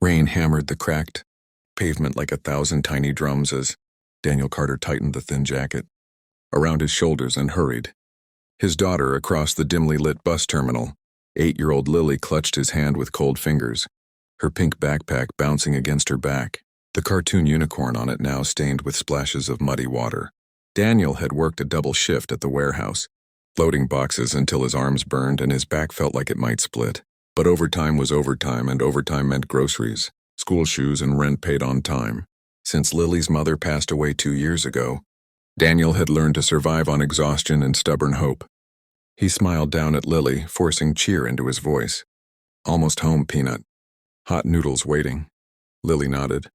Rain hammered the cracked pavement like 1,000 tiny drums as Daniel Carter tightened the thin jacket around his shoulders and hurried. His daughter across the dimly lit bus terminal. 8-year-old Lily clutched his hand with cold fingers, her pink backpack bouncing against her back, the cartoon unicorn on it now stained with splashes of muddy water. Daniel had worked a double shift at the warehouse, loading boxes until his arms burned and his back felt like it might split. But overtime was overtime, and overtime meant groceries, school shoes, and rent paid on time. Since Lily's mother passed away 2 years ago, Daniel had learned to survive on exhaustion and stubborn hope. He smiled down at Lily, forcing cheer into his voice. "Almost home, Peanut. Hot noodles waiting." Lily nodded,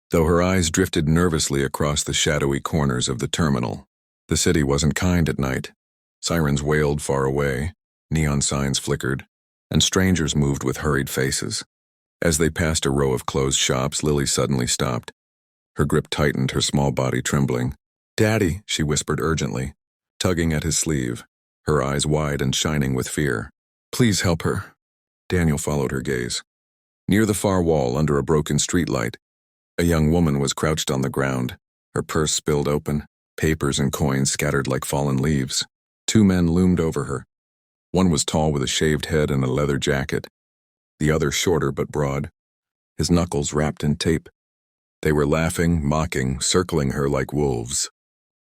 though her eyes drifted nervously across the shadowy corners of the terminal. The city wasn't kind at night. Sirens wailed far away, neon signs flickered, and strangers moved with hurried faces. As they passed a row of closed shops, Lily suddenly stopped. Her grip tightened, her small body trembling. "Daddy," she whispered urgently, tugging at his sleeve, her eyes wide and shining with fear. "Please help her." Daniel followed her gaze. Near the far wall, under a broken streetlight, a young woman was crouched on the ground, her purse spilled open, papers and coins scattered like fallen leaves. 2 men loomed over her. One was tall with a shaved head and a leather jacket, the other shorter but broad, his knuckles wrapped in tape. They were laughing, mocking, circling her like wolves.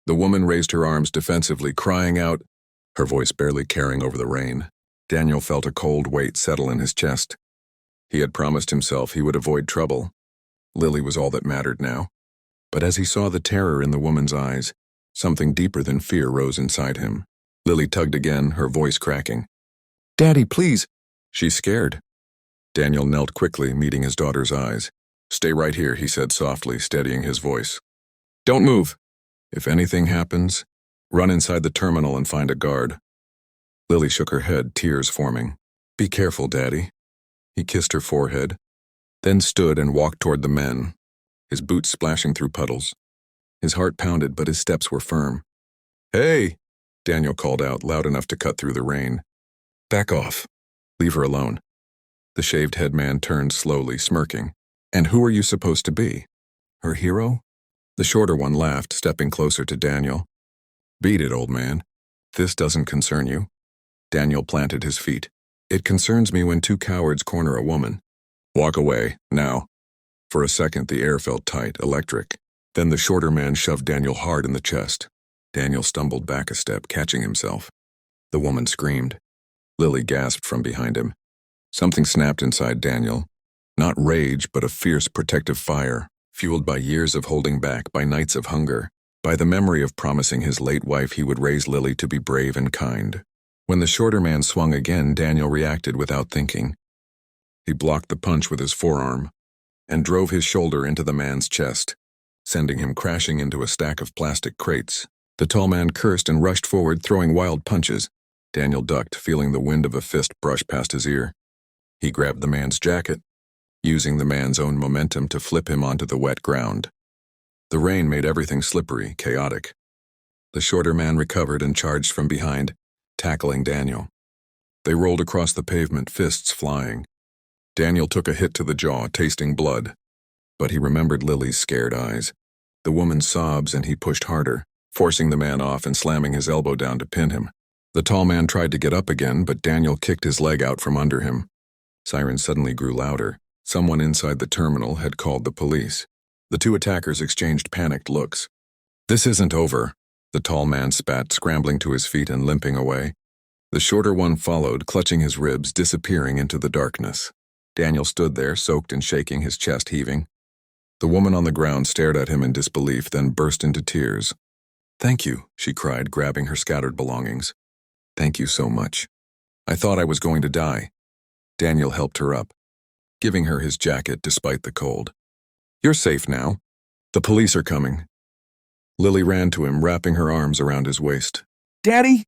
The woman raised her arms defensively, crying out, her voice barely carrying over the rain. Daniel felt a cold weight settle in his chest. He had promised himself he would avoid trouble. Lily was all that mattered now. But as he saw the terror in the woman's eyes, something deeper than fear rose inside him. Lily tugged again, her voice cracking. "Daddy, please." "She's scared." Daniel knelt quickly, meeting his daughter's eyes. "Stay right here," he said softly, steadying his voice. "Don't move. If anything happens, run inside the terminal and find a guard." Lily shook her head, tears forming. "Be careful, Daddy." He kissed her forehead, then stood and walked toward the men, his boots splashing through puddles. His heart pounded, but his steps were firm. "Hey!" Daniel called out, loud enough to cut through the rain. "Back off. Leave her alone." The shaved-head man turned slowly, smirking. "And who are you supposed to be? Her hero?" The shorter one laughed, stepping closer to Daniel. "Beat it, old man. This doesn't concern you." Daniel planted his feet. "It concerns me when 2 cowards corner a woman." "Walk away, now." For a second, the air felt tight, electric. Then the shorter man shoved Daniel hard in the chest. Daniel stumbled back a step, catching himself. The woman screamed. Lily gasped from behind him. Something snapped inside Daniel. Not rage, but a fierce, protective fire, fueled by years of holding back, by nights of hunger, by the memory of promising his late wife he would raise Lily to be brave and kind. When the shorter man swung again, Daniel reacted without thinking. He blocked the punch with his forearm and drove his shoulder into the man's chest, sending him crashing into a stack of plastic crates. The tall man cursed and rushed forward, throwing wild punches. Daniel ducked, feeling the wind of a fist brush past his ear. He grabbed the man's jacket, using the man's own momentum to flip him onto the wet ground. The rain made everything slippery, chaotic. The shorter man recovered and charged from behind, tackling Daniel. They rolled across the pavement, fists flying. Daniel took a hit to the jaw, tasting blood. But he remembered Lily's scared eyes, the woman's sobs, and he pushed harder, forcing the man off and slamming his elbow down to pin him. The tall man tried to get up again, but Daniel kicked his leg out from under him. Sirens suddenly grew louder. Someone inside the terminal had called the police. The 2 attackers exchanged panicked looks. "This isn't over," the tall man spat, scrambling to his feet and limping away. The shorter one followed, clutching his ribs, disappearing into the darkness. Daniel stood there, soaked and shaking, his chest heaving. The woman on the ground stared at him in disbelief, then burst into tears. "Thank you," she cried, grabbing her scattered belongings. "Thank you so much. I thought I was going to die." Daniel helped her up, giving her his jacket despite the cold. "You're safe now. The police are coming." Lily ran to him, wrapping her arms around his waist. "Daddy!"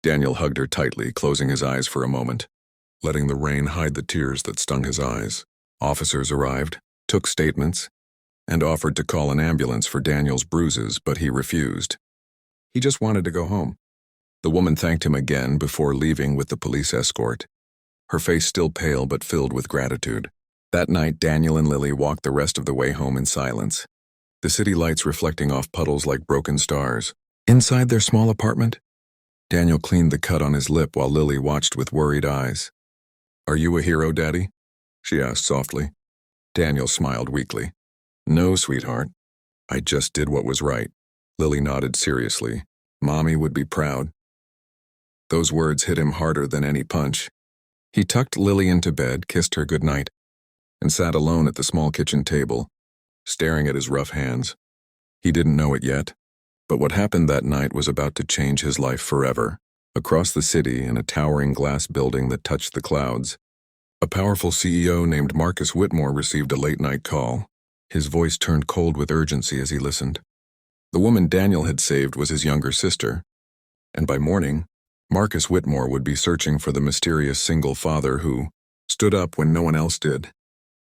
Daniel hugged her tightly, closing his eyes for a moment, letting the rain hide the tears that stung his eyes. Officers arrived, took statements, and offered to call an ambulance for Daniel's bruises, but he refused. He just wanted to go home. The woman thanked him again before leaving with the police escort, her face still pale but filled with gratitude. That night, Daniel and Lily walked the rest of the way home in silence, the city lights reflecting off puddles like broken stars. Inside their small apartment, Daniel cleaned the cut on his lip while Lily watched with worried eyes. "Are you a hero, Daddy?" she asked softly. Daniel smiled weakly. "No, sweetheart. I just did what was right." Lily nodded seriously. "Mommy would be proud." Those words hit him harder than any punch. He tucked Lily into bed, kissed her goodnight, and sat alone at the small kitchen table, staring at his rough hands. He didn't know it yet, but what happened that night was about to change his life forever. Across the city, in a towering glass building that touched the clouds, a powerful CEO named Marcus Whitmore received a late-night call. His voice turned cold with urgency as he listened. The woman Daniel had saved was his younger sister, and by morning, Marcus Whitmore would be searching for the mysterious single father who stood up when no one else did.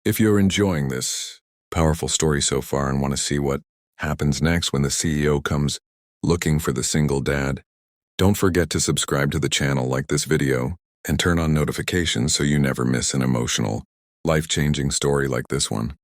If you're enjoying this powerful story so far and want to see what happens next when the CEO comes looking for the single dad, don't forget to subscribe to the channel, like this video, and turn on notifications so you never miss an emotional, life-changing story like this one.